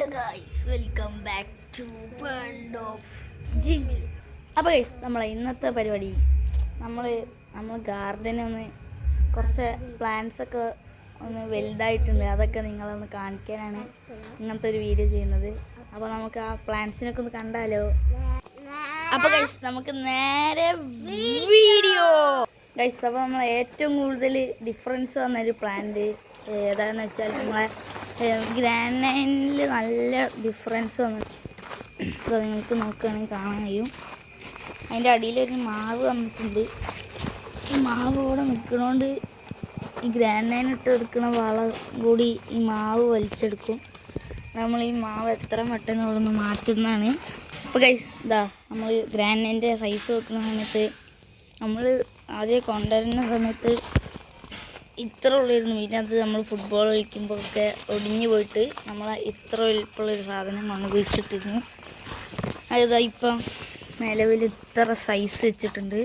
Hello guys, welcome back to world of ജിമ്മിൽ. അപ്പോൾ guys, നമ്മളെ ഇന്നത്തെ പരിപാടി നമ്മൾ ഗാർഡനൊന്ന് കുറച്ച് പ്ലാന്റ്സൊക്കെ ഒന്ന് വലുതായിട്ടുണ്ട്. അതൊക്കെ നിങ്ങളൊന്ന് കാണിക്കാനാണ് ഇങ്ങനത്തെ ഒരു വീഡിയോ ചെയ്യുന്നത്. അപ്പോൾ നമുക്ക് ആ പ്ലാന്റ്സിനൊക്കെ ഒന്ന് കണ്ടാലോ? അപ്പോൾ ഗൈസ്, നമുക്ക് നേരെ വീഡിയോ. ഗൈസ്, അപ്പോൾ നമ്മൾ ഏറ്റവും കൂടുതൽ ഡിഫറൻസ് വന്നൊരു പ്ലാന്റ് ഏതാണെന്ന് വെച്ചാൽ നമ്മളെ ഗ്രാനൈനിൽ നല്ല ഡിഫറൻസ് വന്നു. അപ്പോൾ നിങ്ങൾക്ക് നോക്കുകയാണെങ്കിൽ കാണാൻ കഴിയും. അതിൻ്റെ അടിയിലൊരു മാവ് വന്നിട്ടുണ്ട്. ഈ മാവ് ഇവിടെ നിൽക്കണോണ്ട് ഈ ഗ്രാനൈൻ ഇട്ട് എടുക്കുന്ന വളം കൂടി ഈ മാവ് വലിച്ചെടുക്കും. നമ്മൾ ഈ മാവ് എത്ര പെട്ടെന്ന് ഇവിടെ നിന്ന് മാറ്റുന്നതാണ്. അപ്പോൾ ഗൈസ്, നമ്മൾ ഗ്രാനൈൻ്റെ സൈസ് വെക്കുന്ന സമയത്ത് നമ്മൾ ആദ്യം കൊണ്ടുവരുന്ന സമയത്ത് ഇത്ര ഉള്ളിരുന്നു. പിന്നെ അത് നമ്മൾ ഫുട്ബോൾ കളിക്കുമ്പോഴൊക്കെ ഒടിഞ്ഞു പോയിട്ട് നമ്മൾ ഇത്ര വലിപ്പമുള്ളൊരു സാധനം മണ്ണ് കുഴിച്ചിട്ടിരുന്നു. അത് ഇപ്പം നിലവിൽ ഇത്ര സൈസ് വെച്ചിട്ടുണ്ട്.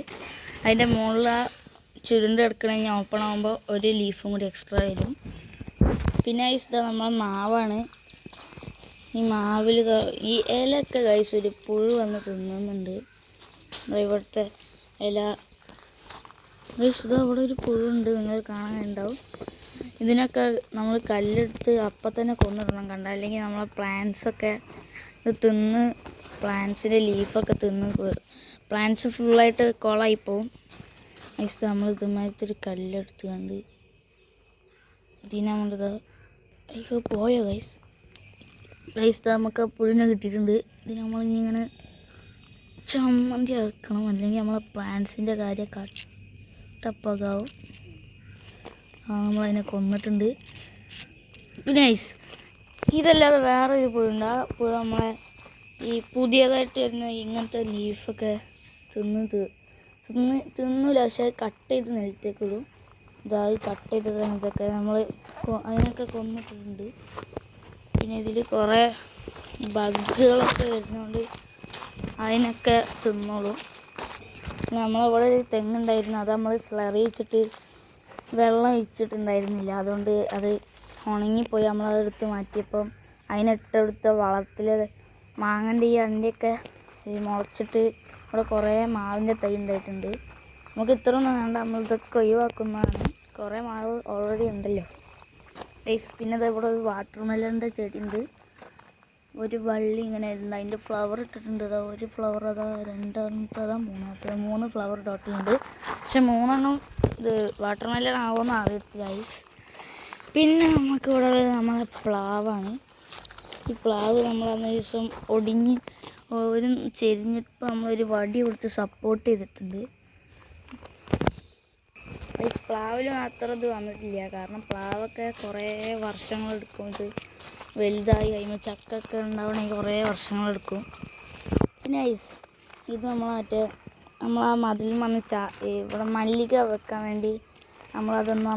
അതിൻ്റെ മുകളിൽ ആ ചുരുണ്ട് കിടക്കണമെങ്കിൽ ഓപ്പൺ ആകുമ്പോൾ ഒരു ലീഫും കൂടി എക്സ്ട്രാ വരും. പിന്നെ ഇത് നമ്മളെ മാവാണ്. ഈ മാവിൽ ഈ ഇലയൊക്കെ കഴിച്ച് ഒരു പുഴു വന്ന് തിന്നുന്നുണ്ട്. ഇവിടുത്തെ ഇല ഇതാ ഇവിടെ ഒരു പുഴുണ്ട്, നിങ്ങൾ കാണാനുണ്ടാവും. ഇതിനൊക്കെ നമ്മൾ കല്ലെടുത്ത് അപ്പം തന്നെ കൊന്നിടണം, കണ്ട, അല്ലെങ്കിൽ നമ്മളെ പ്ലാന്റ്സൊക്കെ തിന്ന് പ്ലാന്റ്സിൻ്റെ ലീഫൊക്കെ തിന്ന് പ്ലാന്റ്സ് ഫുള്ളായിട്ട് കൊളായിപ്പോവും. ഐസ് നമ്മൾ ഇതുമാതിരത്തൊരു കല്ലെടുത്ത് കണ്ട് ഇതിനെ നമ്മളിതാ അയ്യോ പോയോ ഗൈസ് നമുക്ക് പുഴുവിനെ കിട്ടിയിട്ടുണ്ട്. ഇത് നമ്മളിങ്ങനെ ചമ്മന്തി ആക്കണം, അല്ലെങ്കിൽ നമ്മളെ പ്ലാന്റ്സിൻ്റെ കാര്യം ടപ്പകാവും. നമ്മളതിനെ കൊന്നിട്ടുണ്ട്. പിന്നെ ഇതല്ലാതെ വേറൊരു പുഴുണ്ട്. ആ പുഴ നമ്മളെ ഈ പുതിയതായിട്ട് വരുന്ന ഇങ്ങനത്തെ ലീഫൊക്കെ തിന്നില്ല, പക്ഷേ കട്ട് ചെയ്ത് നിലത്തേക്ക് ഇടും. ഇതായി കട്ട് ചെയ്തത് ഇതൊക്കെ നമ്മൾ അതിനൊക്കെ കൊന്നിട്ടുണ്ട്. പിന്നെ ഇതിൽ കുറേ ബഗ്ഗുകളൊക്കെ വരുന്നതുകൊണ്ട് അതിനൊക്കെ തിന്നോളും. നമ്മളിവിടെ ഒരു തെങ്ങുണ്ടായിരുന്നു, അത് നമ്മൾ സ്ലറി വെച്ചിട്ട് വെള്ളം ഒഴിച്ചിട്ടുണ്ടായിരുന്നില്ല. അതുകൊണ്ട് അത് ഉണങ്ങിപ്പോയി. നമ്മളതെടുത്ത് മാറ്റിയപ്പം അതിനിട്ടെടുത്ത വളത്തിൽ മാങ്ങൻ്റെ ഈ അണ്ടിയൊക്കെ മുളച്ചിട്ട് ഇവിടെ കുറേ മാവിൻ്റെ തൈ ഉണ്ടായിട്ടുണ്ട്. നമുക്ക് ഇത്രയൊന്നും വേണ്ട, നമ്മളിതൊക്കെ ഒഴിവാക്കുന്നതാണ്. കുറേ മാവ് ഓൾറെഡി ഉണ്ടല്ലോ. പിന്നെ ഇവിടെ ഒരു വാട്ടർ മെലൻ്റെ ചെടിയുണ്ട്. ഒരു വള്ളി ഇങ്ങനെ ഉണ്ട്, അതിൻ്റെ ഫ്ലവർ ഇട്ടിട്ടുണ്ട്. ഒരു ഫ്ലവർ രണ്ടാമത്തതാ മൂന്ന് ഫ്ലവർ ടോട്ടലുണ്ട്. പക്ഷെ 3 ഇത് വാട്ടർ മെലൺ ആവുമെന്ന് അറിയത്തില്ല. പിന്നെ നമുക്ക് ഇവിടെ ഉള്ളത് നമ്മളെ പ്ലാവാണ്. ഈ പ്ലാവ് നമ്മളന്ന് ദിവസം ഒടിഞ്ഞ് ഒരു ചെരിഞ്ഞിപ്പോൾ നമ്മളൊരു വടി കൊടുത്ത് സപ്പോർട്ട് ചെയ്തിട്ടുണ്ട്. പ്ലാവിൽ മാത്രം ഇത് വന്നിട്ടില്ല, കാരണം പ്ലാവൊക്കെ കുറേ വർഷങ്ങളെടുക്കും. ഇത് വലുതായി കഴിയുമ്പോൾ ചക്കൊക്കെ ഉണ്ടാവണമെങ്കിൽ കുറേ വർഷങ്ങളെടുക്കും. പിന്നെ ഇത് നമ്മൾ ആ മതിൽ വന്ന് ഇവിടെ മല്ലിക വെക്കാൻ വേണ്ടി നമ്മളതൊന്ന് ആ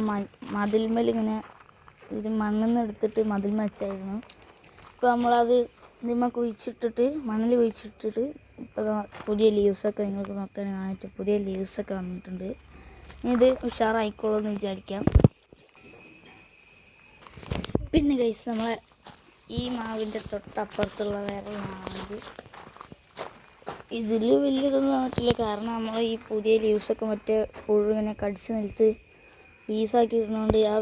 മതിൽമേലിങ്ങനെ ഇത് മണ്ണിൽ എടുത്തിട്ട് മതിൽ വെച്ചായിരുന്നു. ഇപ്പോൾ നമ്മളത് ഇതിന്മേൽ കുഴിച്ചിട്ടിട്ട് മണ്ണിൽ കുഴിച്ചിട്ടിട്ട് ഇപ്പോൾ പുതിയ ലീവ്സൊക്കെ നിങ്ങൾക്ക് നോക്കാനായിട്ട് പുതിയ ലീവ്സൊക്കെ വന്നിട്ടുണ്ട്. ഇത് ഉഷാറായിക്കോളുമെന്ന് വിചാരിക്കാം. പിന്നെ ഗൈസ്, നമ്മളെ ഈ മാവിൻ്റെ തൊട്ടപ്പുറത്തുള്ള വേറെ മാവ് ഇതിൽ വലിയതൊന്നും വന്നിട്ടില്ല, കാരണം നമ്മൾ ഈ പുതിയ ലീവ്സൊക്കെ മറ്റേ പുഴുവിനെ കടിച്ച് നിലത്ത് പീസാക്കി ഇടുന്നതുകൊണ്ട് ആ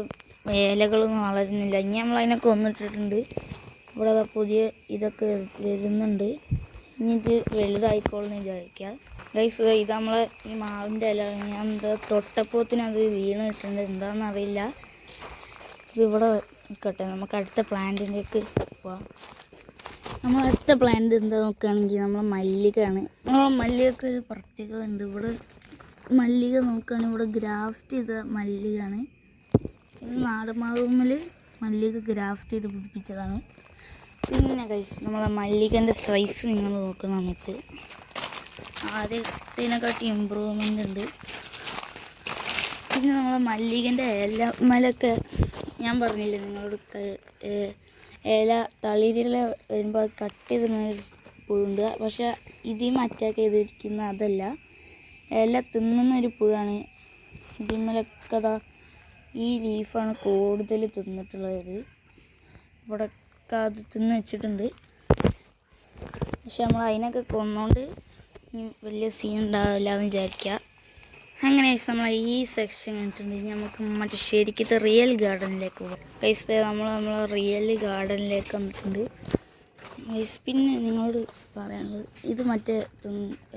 ഇലകളൊന്നും വളരുന്നില്ല. ഇനി നമ്മളതിനെ കൊന്നിട്ടിട്ടുണ്ട്. ഇവിടെ പുതിയ ഇതൊക്കെ വരുന്നുണ്ട്. ഇനി ഇത് വലുതായിക്കോളെന്ന് വിചാരിക്കുക. ഗൈസ്, ഇത് നമ്മളെ ഈ മാവിൻ്റെ ഇല ഞാൻ തൊട്ടപ്പോത്തിന് അത് വീണ് കിട്ടുന്നുണ്ട്, എന്താണെന്നറിയില്ല. ഇതിവിടെ നിൽക്കട്ടെ, നമുക്ക് അടുത്ത പ്ലാന്റിലേക്ക് പോവാം. നമ്മൾ അടുത്ത പ്ലാന്റ് എന്താ നോക്കുകയാണെങ്കിൽ നമ്മളെ മല്ലികയാണ്. നമ്മളെ മല്ലികക്ക് ഒരു പ്രത്യേകത ഉണ്ട്. ഇവിടെ മല്ലിക നോക്കുകയാണെങ്കിൽ ഇവിടെ ഗ്രാഫ്റ്റ് ചെയ്ത മല്ലികയാണ്. ഇത് നാടന്മാവുമ്മൽ മല്ലിക ഗ്രാഫ്റ്റ് ചെയ്ത് പിടിപ്പിച്ചതാണ്. പിന്നെ ഗൈസ്, നമ്മളെ മല്ലികൻ്റെ സൈസ് നിങ്ങൾ നോക്കുന്ന സമയത്ത് ആദ്യത്തിനെക്കാട്ടി ഇമ്പ്രൂവ്മെൻ്റ് ഉണ്ട്. പിന്നെ നമ്മളെ മല്ലികൻ്റെ ഇലമലൊക്കെ ഞാൻ പറഞ്ഞില്ലേ നിങ്ങളോട്, ഇല തളിരില വരുമ്പോൾ കട്ട് ചെയ്ത് പുഴുണ്ട്. പക്ഷെ ഇതിൽ അറ്റാക്ക് ചെയ്തിരിക്കുന്ന അതല്ല, ഇല തിന്നുന്നൊരു പുഴാണ്. ഇതിന്മേലൊക്കെ ഈ ലീഫാണ് കൂടുതൽ തിന്നിട്ടുള്ളത്. ഇവിടെ ഒക്കെ അത് തിന്ന് വെച്ചിട്ടുണ്ട്. പക്ഷെ നമ്മൾ അതിനൊക്കെ കൊന്നുകൊണ്ട് വലിയ സീൻ ഉണ്ടാവില്ല എന്ന് വിചാരിക്കുക. അങ്ങനെ നമ്മൾ ഈ സെക്ഷൻ കണ്ടിട്ടുണ്ട്. നമുക്ക് മറ്റേ ശരിക്കത്തെ റിയൽ ഗാർഡനിലേക്ക് പോകാം. ഗൈസ് നമ്മൾ റിയൽ ഗാർഡനിലേക്ക് വന്നിട്ടുണ്ട്. ഗൈസ് പിന്നെ നിങ്ങളോട് പറയാനുള്ളത്, ഇത് മറ്റേ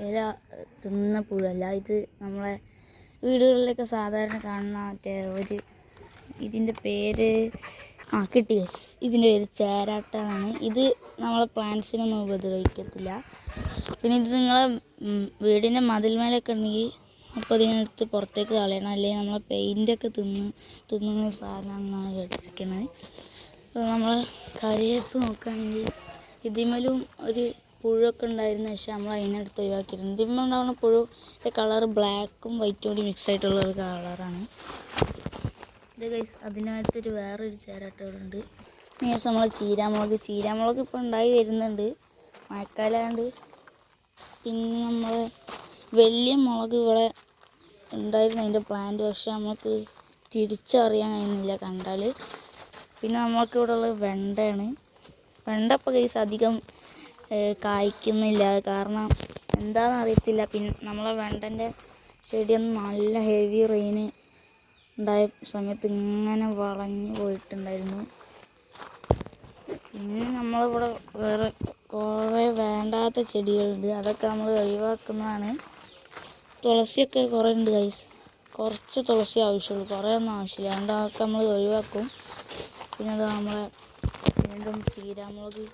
ഇല തിന്ന പുഴല്ല, ഇത് നമ്മളെ വീടുകളിലൊക്കെ സാധാരണ കാണുന്ന മറ്റേ ഇതിൻ്റെ പേര് കിട്ടി ഗൈസ്. ഇതിൻ്റെ പേര് ചേരാട്ടാണ്. ഇത് നമ്മളെ പ്ലാന്റ്സിനൊന്നും ഉപദ്രവിക്കത്തില്ല. പിന്നെ ഇത് നിങ്ങളെ വീടിൻ്റെ മതിൽമേലൊക്കെ ഉണ്ടെങ്കിൽ അപ്പോൾ ഇതിനെടുത്ത് പുറത്തേക്ക് കളയണം, അല്ലെങ്കിൽ നമ്മളെ പെയിൻ്റൊക്കെ തിന്നുന്ന സാധനമാണെന്നാണ് കേട്ടിരിക്കുന്നത്. അപ്പോൾ നമ്മൾ കരിവേപ്പ് നോക്കുകയാണെങ്കിൽ ഇതിമേലും ഒരു പുഴുവൊക്കെ ഉണ്ടായിരുന്ന ശേഷം നമ്മൾ അതിനെടുത്ത് ഒഴിവാക്കിയിട്ടുണ്ട്. ഇതിന്മേൽ ഉണ്ടാകുന്ന പുഴുവിൻ്റെ കളറ് ബ്ലാക്കും വൈറ്റും കൂടി മിക്സ് ആയിട്ടുള്ള ഒരു കളറാണ് ഇത് ഗൈസ്. അതിനകത്തൊരു വേറൊരു ചേരാട്ടോടുണ്ട്. മീൻസ് നമ്മൾ ചീരാമുളക് ഇപ്പോൾ ഉണ്ടായി വരുന്നുണ്ട്, മഴക്കാലമായതുകൊണ്ട്. പിന്നെ നമ്മൾ വലിയ മുളക് ഇവിടെ ഉണ്ടായിരുന്നു അതിൻ്റെ പ്ലാന്റ്, പക്ഷെ നമുക്ക് തിരിച്ചറിയാൻ കഴിയുന്നില്ല കണ്ടാൽ. പിന്നെ നമ്മൾക്ക് ഇവിടെ ഉള്ളത് വെണ്ടയാണ്. വെണ്ട ഇപ്പോൾ ഗൈസ് അധികം കായ്ക്കുന്നില്ല, കാരണം എന്താണെന്ന് അറിയത്തില്ല. പിന്നെ നമ്മളെ വെണ്ടൻ്റെ ചെടിയൊന്നും നല്ല ഹെവി റെയിന് ഉണ്ടായ സമയത്ത് ഇങ്ങനെ വളഞ്ഞു പോയിട്ടുണ്ടായിരുന്നു. പിന്നെ നമ്മളിവിടെ വേറെ കുറേ വേണ്ടാത്ത ചെടികളുണ്ട്, അതൊക്കെ നമ്മൾ ഒഴിവാക്കുന്നതാണ്. തുളസിയൊക്കെ കുറേ ഉണ്ട് ഗൈസ്. കുറച്ച് തുളസി ആവശ്യമുള്ളൂ, കുറേ ഒന്നും ആവശ്യമില്ല, അതുകൊണ്ട് അതൊക്കെ നമ്മൾ ഒഴിവാക്കും. പിന്നെ അത് നമ്മളെ വീണ്ടും ചീരാമുളക്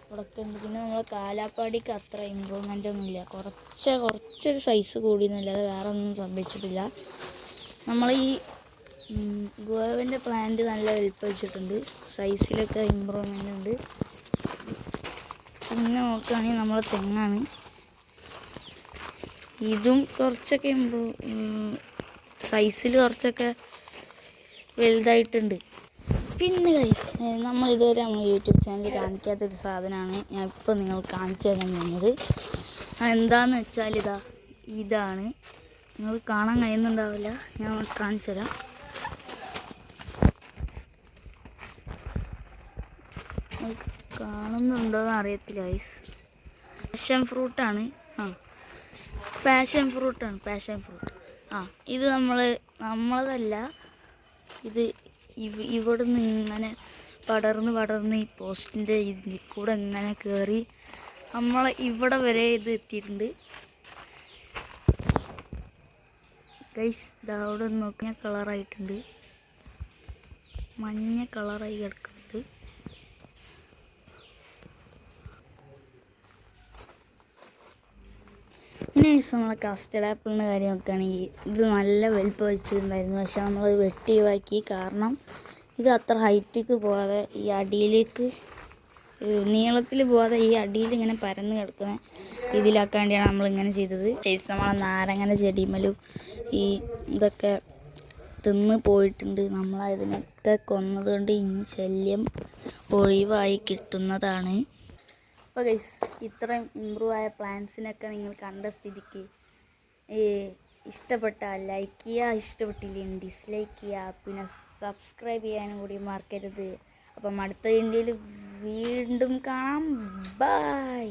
ഇവിടെയൊക്കെ ഉണ്ട്. പിന്നെ നമ്മളെ കാലാപ്പാടിക്ക് അത്ര ഇമ്പ്രൂവ്മെൻ്റ് ഒന്നുമില്ല, കുറച്ചൊരു സൈസ് കൂടിയെന്നല്ലാതെ വേറെ ഒന്നും സംഭവിച്ചിട്ടില്ല. നമ്മൾ ഈ ഗുവാവിൻ്റെ പ്ലാന്റ് നല്ല വലിപ്പം വെച്ചിട്ടുണ്ട്, സൈസിലൊക്കെ ഇമ്പ്രൂവ്മെൻ്റ് ഉണ്ട്. പിന്നെ നോക്കുകയാണെങ്കിൽ നമ്മളെ തെങ്ങാണ്, ഇതും കുറച്ചൊക്കെ സൈസിൽ കുറച്ചൊക്കെ വലുതായിട്ടുണ്ട്. പിന്നെ ഗൈസ് നമ്മളിതുവരെ നമ്മൾ യൂട്യൂബ് ചാനലിൽ കാണിക്കാത്തൊരു സാധനമാണ് ഞാൻ ഇപ്പോൾ നിങ്ങൾ കാണിച്ചു തരാൻ പോകുന്നത്. എന്താണെന്ന് വെച്ചാൽ ഇതാണ്. നിങ്ങൾ കാണാൻ കഴിയുന്നുണ്ടാവില്ല, ഞാൻ കാണിച്ചു തരാം. കാണുന്നുണ്ടോയെന്ന് അറിയത്തില്ല ഗൈസ്. പാഷൻ ഫ്രൂട്ടാണ്. Passion fruit. ഇത് നമ്മളതല്ല, ഇത് ഇവിടുന്ന് ഇങ്ങനെ പടർന്ന് ഈ പോസ്റ്റിൻ്റെ ഇതിൽ കൂടെ ഇങ്ങനെ കയറി ഇവിടെ വരെ ഇത് എത്തിയിട്ടുണ്ട് ഗൈസ്. അവിടെ നോക്കിയാൽ കളറായിട്ടുണ്ട്, മഞ്ഞ കളറായി കിടക്കുന്നുണ്ട്. പിന്നെ നമ്മളെ കസ്റ്റഡ് ആപ്പിളിൻ്റെ കാര്യം നോക്കുകയാണെങ്കിൽ ഇത് നല്ല വലിപ്പം വെച്ചിട്ടുണ്ടായിരുന്നു, പക്ഷെ നമ്മൾ വെട്ടി ഒഴിവാക്കി. കാരണം ഇത് അത്ര ഹൈറ്റിക്ക് പോകാതെ ഈ അടിയിലേക്ക് നീളത്തിൽ പോകാതെ ഈ അടിയിൽ ഇങ്ങനെ പരന്ന് കിടക്കുന്ന രീതിയിലാക്കാൻ വേണ്ടിയാണ് നമ്മളിങ്ങനെ ചെയ്തത്. നമ്മളെ നാരങ്ങൻ്റെ ചെടിമേലും ഈ ഇതൊക്കെ തിന്ന് പോയിട്ടുണ്ട്. നമ്മളതിനൊക്കെ കൊന്നതുകൊണ്ട് ഇനി ശല്യം ഒഴിവായി കിട്ടുന്നതാണ്. അപ്പോൾ ഗൈസ് ഇത്രയും ഇമ്പ്രൂവ് ആയ പ്ലാന്റ്സിനൊക്കെ നിങ്ങൾ കണ്ട സ്ഥിതിക്ക് ഇഷ്ടപ്പെട്ടാൽ ലൈക്ക് ചെയ്യുക, ഇഷ്ടപ്പെട്ടില്ലെങ്കിൽ ഡിസ്ലൈക്ക് ചെയ്യുക, പിന്നെ സബ്സ്ക്രൈബ് ചെയ്യാനും കൂടി മറക്കരുത്. അപ്പം അടുത്ത വീഡിയോയിൽ വീണ്ടും കാണാം. ബൈ.